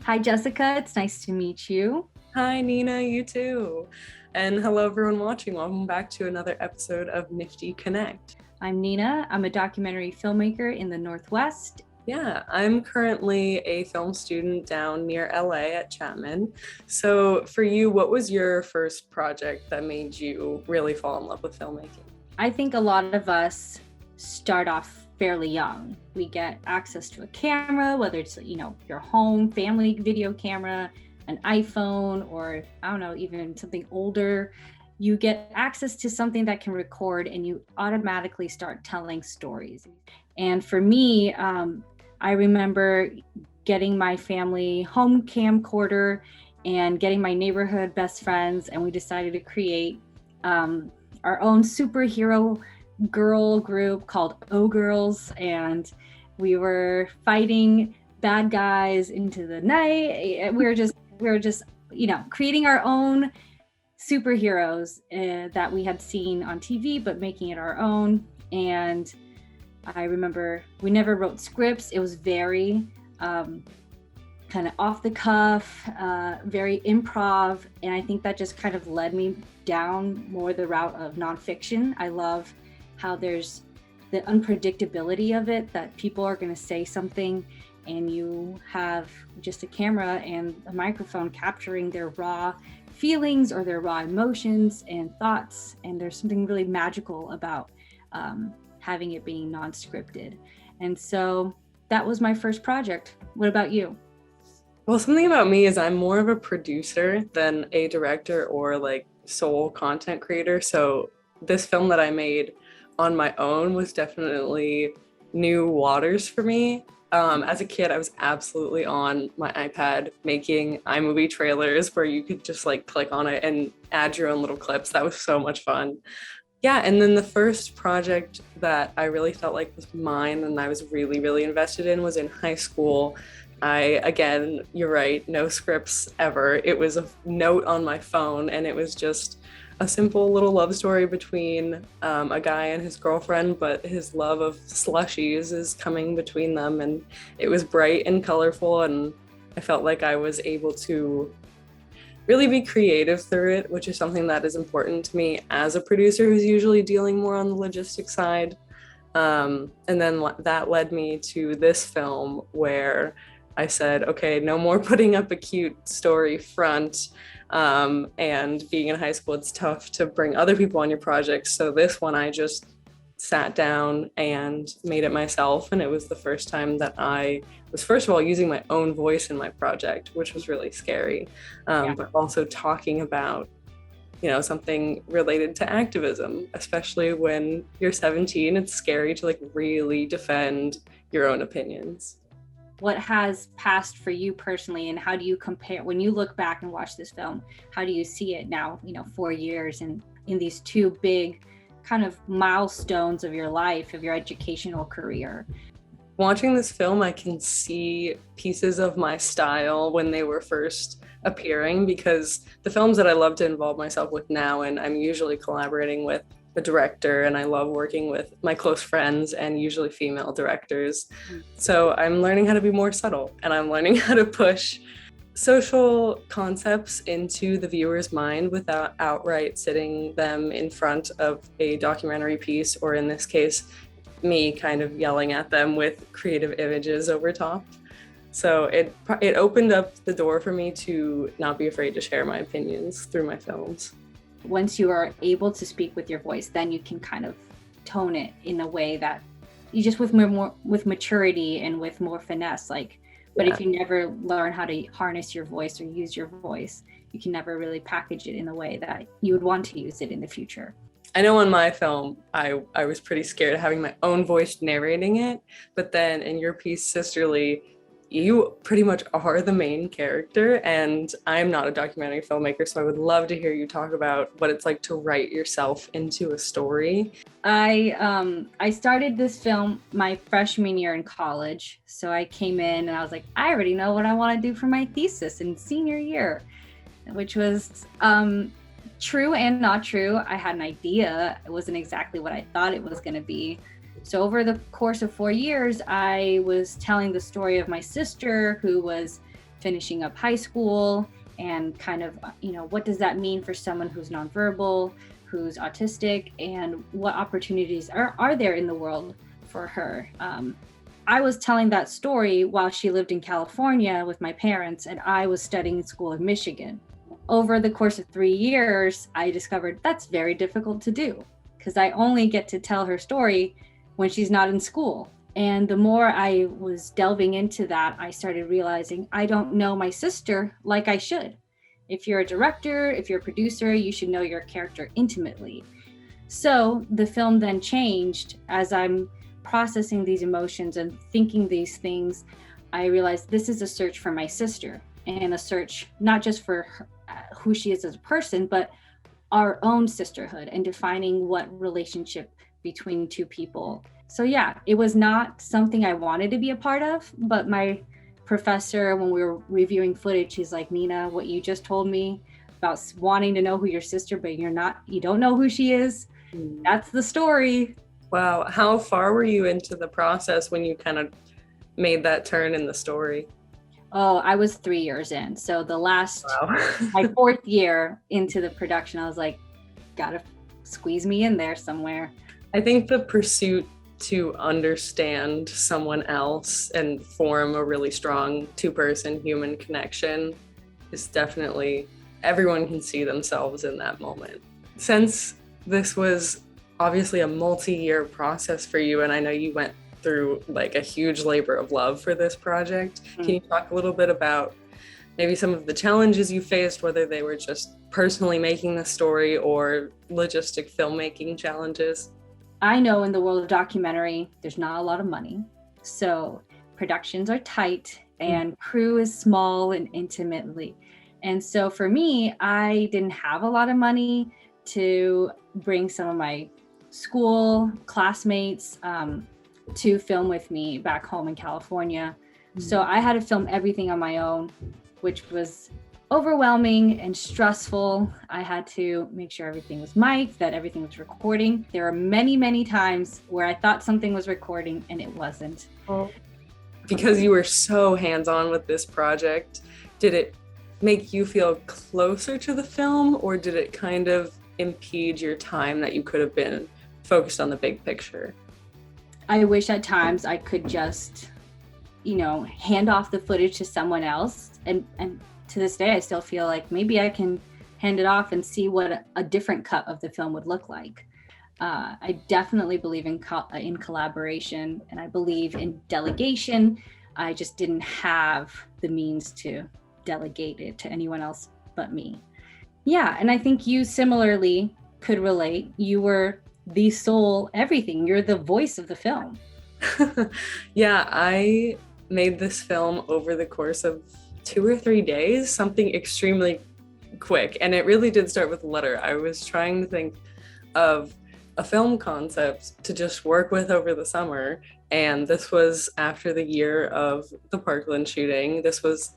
Hi, Jessica. It's nice to meet you. Hi, Nina, you too. And hello, everyone watching. Welcome back to another episode of NFFTY Connect. I'm Nina. I'm a documentary filmmaker in the Northwest. Yeah, I'm currently a film student down near LA at Chapman. So for you, what was your first project that made you really fall in love with filmmaking? I think a lot of us start off fairly young. We get access to a camera, whether it's, your home family video camera, an iPhone, or I don't know, even something older. You get access to something that can record and you automatically start telling stories. And for me, I remember getting my family home camcorder and getting my neighborhood best friends, and we decided to create our own superhero girl group called O-Girls, and we were fighting bad guys into the night. We were just creating our own superheroes that we had seen on TV, but making it our own. And I remember we never wrote scripts. It was very kind of off the cuff, very improv. And I think that just kind of led me down more the route of nonfiction. I love how there's the unpredictability of it, that people are going to say something and you have just a camera and a microphone capturing their raw feelings or their raw emotions and thoughts. And there's something really magical about having it being non-scripted. And so that was my first project. What about you? Well, something about me is I'm more of a producer than a director or like sole content creator. So this film that I made on my own was definitely new waters for me. As a kid, I was absolutely on my iPad making iMovie trailers where you could just like click on it and add your own little clips. That was so much fun. Yeah, and then the first project that I really felt like was mine and I was really, really invested in was in high school. Again, you're right, no scripts ever. It was a note on my phone and it was just a simple little love story between a guy and his girlfriend, but his love of slushies is coming between them, and it was bright and colorful, and I felt like I was able to really be creative through it, which is something that is important to me as a producer who's usually dealing more on the logistics side. And then that led me to this film where I said, okay, no more putting up a cute story front. And being in high school, it's tough to bring other people on your projects. So this one, I just sat down and made it myself. And it was the first time that I was, first of all, using my own voice in my project, which was really scary, but also talking about, something related to activism, especially when you're 17, it's scary to like really defend your own opinions. What has passed for you personally, and how do you compare when you look back and watch this film? How do you see it now, 4 years and in these two big kind of milestones of your life, of your educational career? Watching this film, I can see pieces of my style when they were first appearing, because the films that I love to involve myself with now, and I'm usually collaborating with a director, and I love working with my close friends and usually female directors. So I'm learning how to be more subtle, and I'm learning how to push social concepts into the viewer's mind without outright sitting them in front of a documentary piece, or in this case, me kind of yelling at them with creative images over top. So it opened up the door for me to not be afraid to share my opinions through my films. Once you are able to speak with your voice, then you can kind of tone it in a way that you just with maturity and with more finesse. But if you never learn how to harness your voice or use your voice, you can never really package it in a way that you would want to use it in the future. I know in my film, I was pretty scared of having my own voice narrating it, but then in your piece, Sisterly, you pretty much are the main character, and I'm not a documentary filmmaker, so I would love to hear you talk about what it's like to write yourself into a story. I started this film my freshman year in college, so I came in and I was like, I already know what I want to do for my thesis in senior year, which was true and not true. I had an idea. It wasn't exactly what I thought it was going to be. So over the course of 4 years, I was telling the story of my sister, who was finishing up high school and kind of, what does that mean for someone who's nonverbal, who's autistic, and what opportunities are there in the world for her. I was telling that story while she lived in California with my parents, and I was studying school in Michigan. Over the course of 3 years, I discovered that's very difficult to do because I only get to tell her story when she's not in school. And the more I was delving into that, I started realizing I don't know my sister like I should. If you're a director, if you're a producer, you should know your character intimately. So the film then changed as I'm processing these emotions and thinking these things. I realized this is a search for my sister, and a search not just for her, who she is as a person, but our own sisterhood and defining what relationship between two people. So yeah, it was not something I wanted to be a part of, but my professor, when we were reviewing footage, he's like, Nina, what you just told me about wanting to know who your sister, but you don't know who she is. That's the story. Wow. How far were you into the process when you kind of made that turn in the story? Oh, I was 3 years in. So the last, my 4th year into the production, I was like, gotta squeeze me in there somewhere. I think the pursuit to understand someone else and form a really strong two-person human connection is definitely, everyone can see themselves in that moment. Since this was obviously a multi-year process for you, and I know you went through like a huge labor of love for this project. Can you talk a little bit about maybe some of the challenges you faced, whether they were just personally making the story or logistic filmmaking challenges? I know in the world of documentary, there's not a lot of money. So productions are tight and crew is small and intimately. And so for me, I didn't have a lot of money to bring some of my school classmates to film with me back home in California. So I had to film everything on my own, which was overwhelming and stressful. I had to make sure everything was mic'd, that everything was recording. There are many, many times where I thought something was recording and it wasn't. Because you were so hands-on with this project, did it make you feel closer to the film, or did it kind of impede your time that you could have been focused on the big picture? I wish at times I could just, hand off the footage to someone else. And to this day, I still feel like maybe I can hand it off and see what a different cut of the film would look like. I definitely believe in collaboration, and I believe in delegation. I just didn't have the means to delegate it to anyone else but me. Yeah, and I think you similarly could relate. You were the sole everything. You're the voice of the film. Yeah, I made this film over the course of 2 or 3 days, something extremely quick. And it really did start with a letter. I was trying to think of a film concept to just work with over the summer. And this was after the year of the Parkland shooting. This was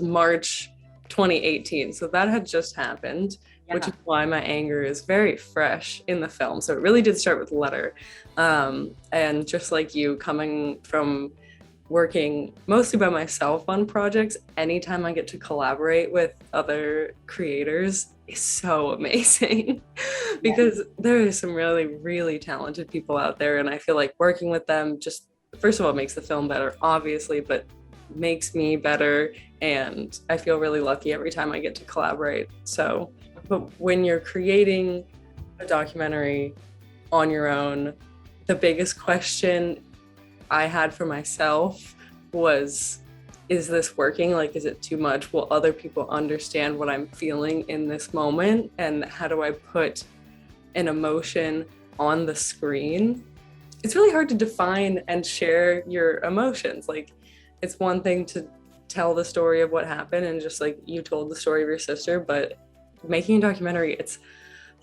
March 2018. So that had just happened. Yeah. Which is why my anger is very fresh in the film. So it really did start with a letter. And just like you, coming from working mostly by myself on projects, anytime I get to collaborate with other creators is so amazing. Because there are some really, really talented people out there. And I feel like working with them just, first of all, makes the film better, obviously, but makes me better. And I feel really lucky every time I get to collaborate. So, but when you're creating a documentary on your own, the biggest question I had for myself was, is this working? Like, is it too much? Will other people understand what I'm feeling in this moment? And how do I put an emotion on the screen? It's really hard to define and share your emotions. Like, it's one thing to tell the story of what happened and just like you told the story of your sister, but making a documentary, it's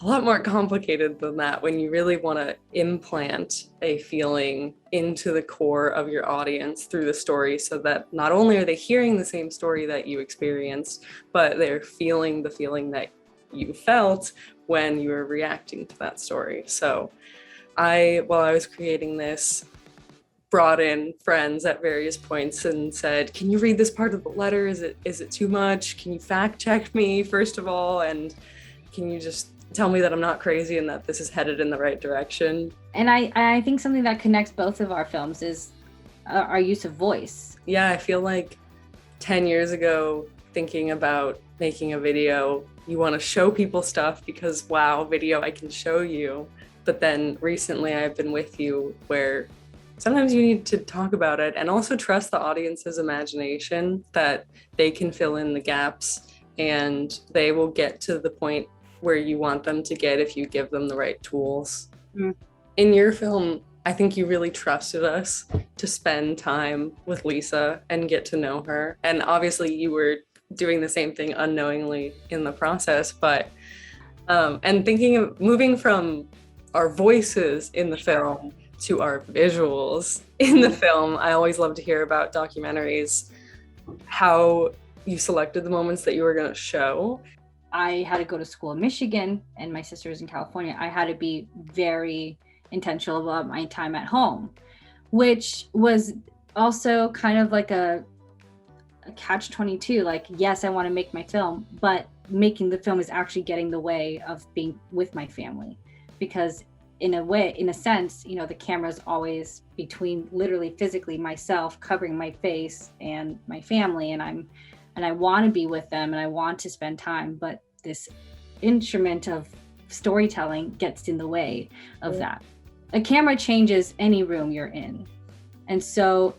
a lot more complicated than that when you really want to implant a feeling into the core of your audience through the story, so that not only are they hearing the same story that you experienced, but they're feeling the feeling that you felt when you were reacting to that story. So while I was creating this, brought in friends at various points and said, can you read this part of the letter? Is it too much? Can you fact check me, first of all? And can you just tell me that I'm not crazy and that this is headed in the right direction? And I think something that connects both of our films is our use of voice. Yeah, I feel like 10 years ago, thinking about making a video, you want to show people stuff because, wow, video, I can show you. But then recently I've been with you where sometimes you need to talk about it and also trust the audience's imagination that they can fill in the gaps and they will get to the point where you want them to get if you give them the right tools. Mm. In your film, I think you really trusted us to spend time with Lisa and get to know her. And obviously you were doing the same thing unknowingly in the process, but and thinking of moving from our voices in the film to our visuals in the film. I always love to hear about documentaries, how you selected the moments that you were going to show. I had to go to school in Michigan and my sister was in California. I had to be very intentional about my time at home, which was also kind of like a catch-22. Like, yes, I want to make my film, but making the film is actually getting in the way of being with my family, because in a sense, you know, the camera's always between, literally physically, myself covering my face and my family, and I want to be with them and I want to spend time, but this instrument of storytelling gets in the way of that. A camera changes any room you're in, and so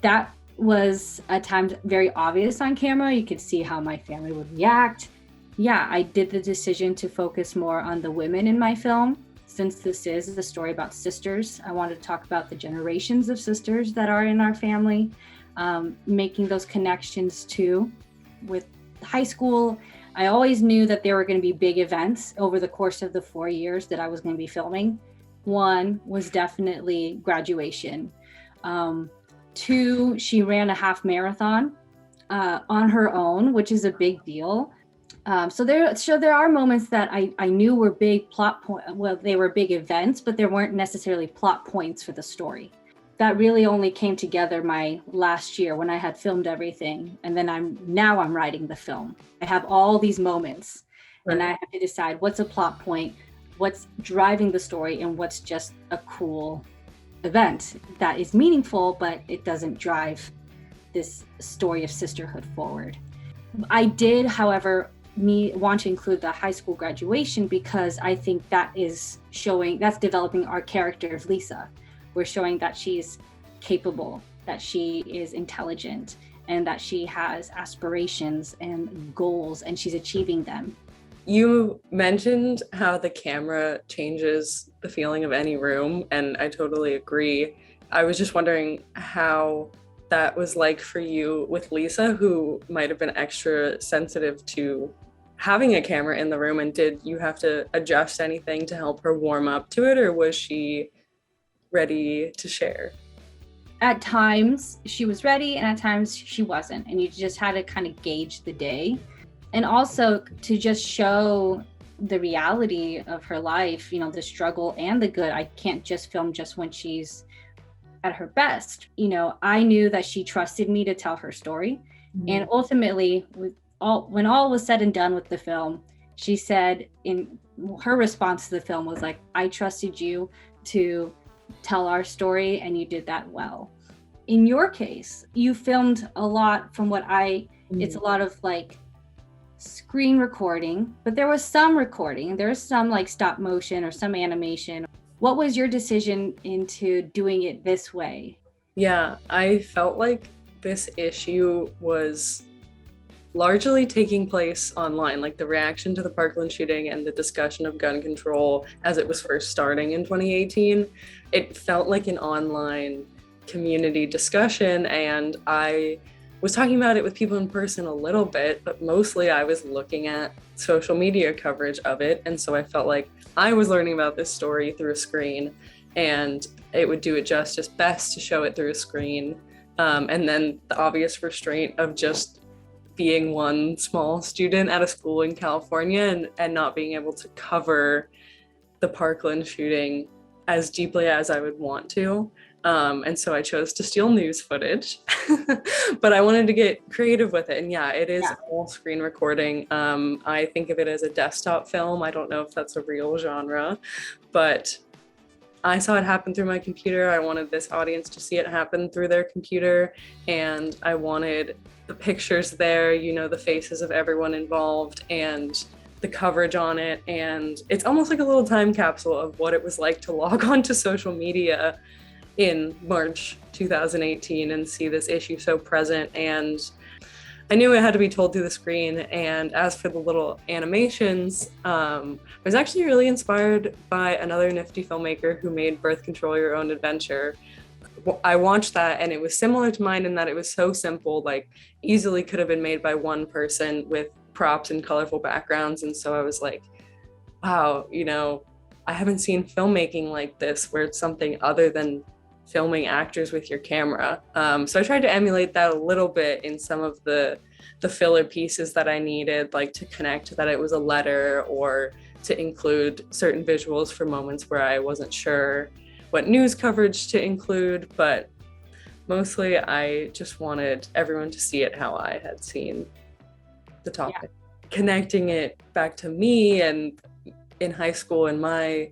that was at times very obvious on camera. You could see how my family would react. Yeah, I did the decision to focus more on the women in my film. Since this is a story about sisters, I wanted to talk about the generations of sisters that are in our family, making those connections too. With high school, I always knew that there were going to be big events over the course of the 4 years that I was going to be filming. One was definitely graduation. Two, she ran a half marathon on her own, which is a big deal. So there are moments that I knew were big plot point. Well, they were big events, but there weren't necessarily plot points for the story. That really only came together my last year when I had filmed everything, and then I'm writing the film. I have all these moments, right, and I have to decide what's a plot point, what's driving the story, and what's just a cool event that is meaningful, but it doesn't drive this story of sisterhood forward. I did, however, want to include the high school graduation because I think that's developing our character of Lisa. We're showing that she's capable, that she is intelligent, and that she has aspirations and goals, and she's achieving them. You mentioned how the camera changes the feeling of any room, and I totally agree. I was just wondering how that was like for you with Lisa, who might have been extra sensitive to having a camera in the room, and did you have to adjust anything to help her warm up to it, or was she ready to share? At times she was ready and at times she wasn't, and you just had to kind of gauge the day. And also to just show the reality of her life, you know, the struggle and the good. I can't just film just when she's at her best. You know, I knew that she trusted me to tell her story. Mm-hmm. And ultimately, when all was said and done with the film, she said in her response to the film was like, I trusted you to tell our story and you did that well. In your case, you filmed a lot from it's a lot of like screen recording, but there was some recording, there was some like stop motion or some animation. What was your decision into doing it this way? Yeah, I felt like this issue was largely taking place online, like the reaction to the Parkland shooting and the discussion of gun control as it was first starting in 2018. It felt like an online community discussion, and I was talking about it with people in person a little bit, but mostly I was looking at social media coverage of it, and so I felt like I was learning about this story through a screen, and it would do it justice best to show it through a screen. And then the obvious restraint of just being one small student at a school in California and not being able to cover the Parkland shooting as deeply as I would want to. And so I chose to steal news footage, but I wanted to get creative with it. And yeah, it is all screen recording. I think of it as a desktop film. I don't know if that's a real genre, but I saw it happen through my computer. I wanted this audience to see it happen through their computer, and I wanted the pictures there, you know, the faces of everyone involved and the coverage on it. And it's almost like a little time capsule of what it was like to log on to social media in March 2018 and see this issue so present. And I knew it had to be told through the screen. And as for the little animations, I was actually really inspired by another nifty filmmaker who made Birth Control Your Own Adventure. I watched that and it was similar to mine in that it was so simple, like easily could have been made by one person with props and colorful backgrounds. And so I was like, wow, you know, I haven't seen filmmaking like this where it's something other than filming actors with your camera. So I tried to emulate that a little bit in some of the filler pieces that I needed, like to connect that it was a letter or to include certain visuals for moments where I wasn't sure what news coverage to include, but mostly I just wanted everyone to see it how I had seen the topic. Yeah. Connecting it back to me and in high school and my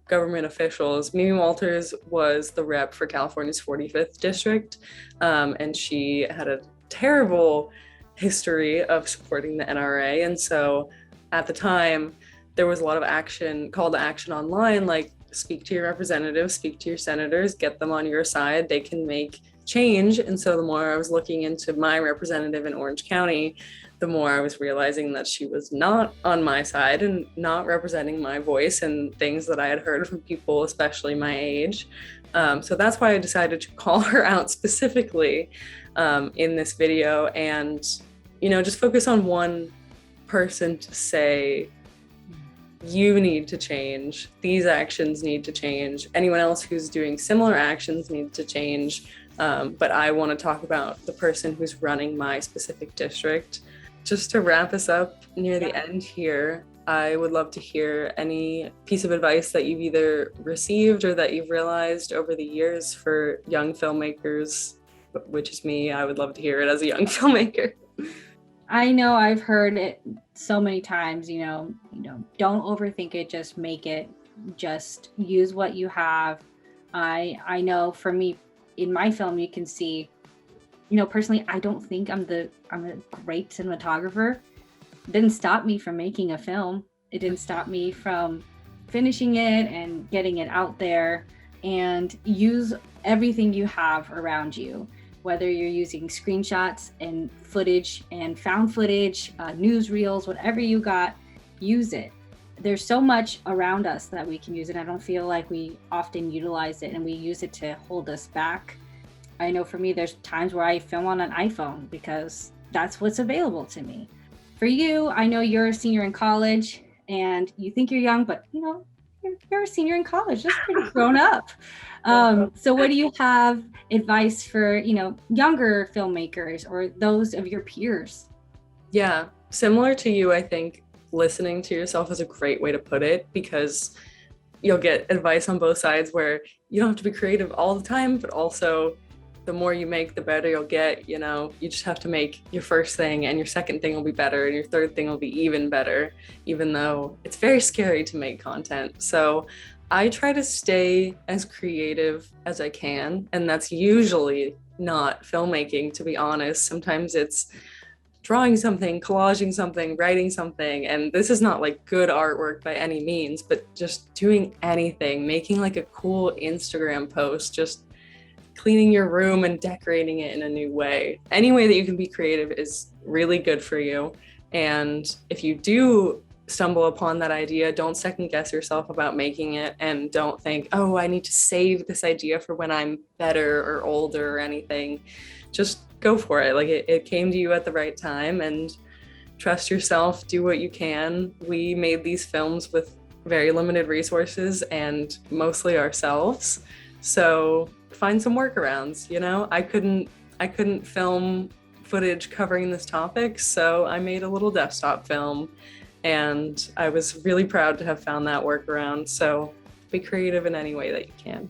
government officials. Mimi Walters was the rep for California's 45th district, and she had a terrible history of supporting the NRA. And so at the time, there was a lot of action, call to action online, like speak to your representatives, speak to your senators, get them on your side, they can make change. And so the more I was looking into my representative in Orange County, the more I was realizing that she was not on my side and not representing my voice and things that I had heard from people, especially my age. So that's why I decided to call her out specifically in this video and, you know, just focus on one person to say, you need to change, these actions need to change, anyone else who's doing similar actions needs to change. But I want to talk about the person who's running my specific district. Just to wrap us up near the end here, I would love to hear any piece of advice that you've either received or that you've realized over the years for young filmmakers, which is me. I would love to hear it as a young filmmaker. I know I've heard it so many times, you know, don't overthink it, just make it, just use what you have. I know for me, in my film, you can see, you know, personally, I don't think I'm a great cinematographer. It didn't stop me from making a film. It didn't stop me from finishing it and getting it out there. And use everything you have around you, whether you're using screenshots and footage and found footage, newsreels, whatever you got, use it. There's so much around us that we can use it. I don't feel like we often utilize it and we use it to hold us back. I know for me, there's times where I film on an iPhone because that's what's available to me. For you, I know you're a senior in college and you think you're young, but you know, you're a senior in college, that's pretty grown up. So what do you have advice for, you know, younger filmmakers or those of your peers? Yeah, similar to you, I think listening to yourself is a great way to put it, because you'll get advice on both sides where you don't have to be creative all the time, but also the more you make, the better you'll get. You know, you just have to make your first thing and your second thing will be better and your third thing will be even better, even though it's very scary to make content. So I try to stay as creative as I can, and that's usually not filmmaking, to be honest. Sometimes it's drawing something, collaging something, writing something, and this is not like good artwork by any means, but just doing anything, making like a cool Instagram post, just cleaning your room and decorating it in a new way. Any way that you can be creative is really good for you. And if you do stumble upon that idea, don't second guess yourself about making it, and don't think, oh, I need to save this idea for when I'm better or older or anything. Just go for it. Like it came to you at the right time, and trust yourself, do what you can. We made these films with very limited resources and mostly ourselves. So find some workarounds, you know? I couldn't film footage covering this topic, so I made a little desktop film, and I was really proud to have found that workaround. So be creative in any way that you can.